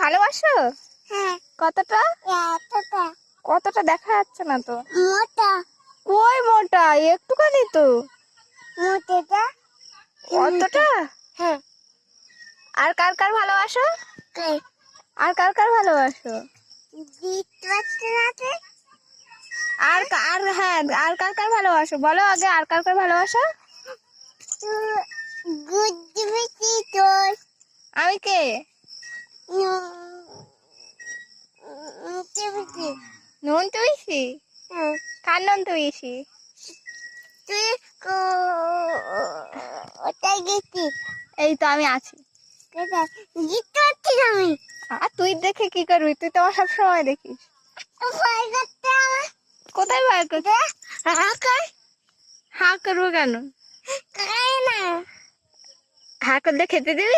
ভালোবাসো? হ্যাঁ। কতটা? এতটা কতটা দেখা যাচ্ছে না তো। মোটা। কই মোটা? একটুখানি তো। মোটেটা কতটা? হ্যাঁ। আর কার কার ভালোবাসো? কে আর কার কার ভালোবাসো? দিতে পারছে না তে? আর হ্যাঁ, আর কার কার ভালোবাসো বলো আগে, আর কার কার ভালোবাসো? তো গুড মিটি তোর আমি কে? মিটি নুন তুইছি? হ্যাঁ। কার নুন তুইছি? তুই ওটাই গেছি। এই তো আমি আছি। কোথায় জিততে পারছি না আমি। আর তুই দেখে কি করবি? তুই তো আমার সবসময় দেখিস। ভয় করতে আমার কোথায় বার করতে? হা করবো কেন? খায় না। হা করলে খেতে দিবি?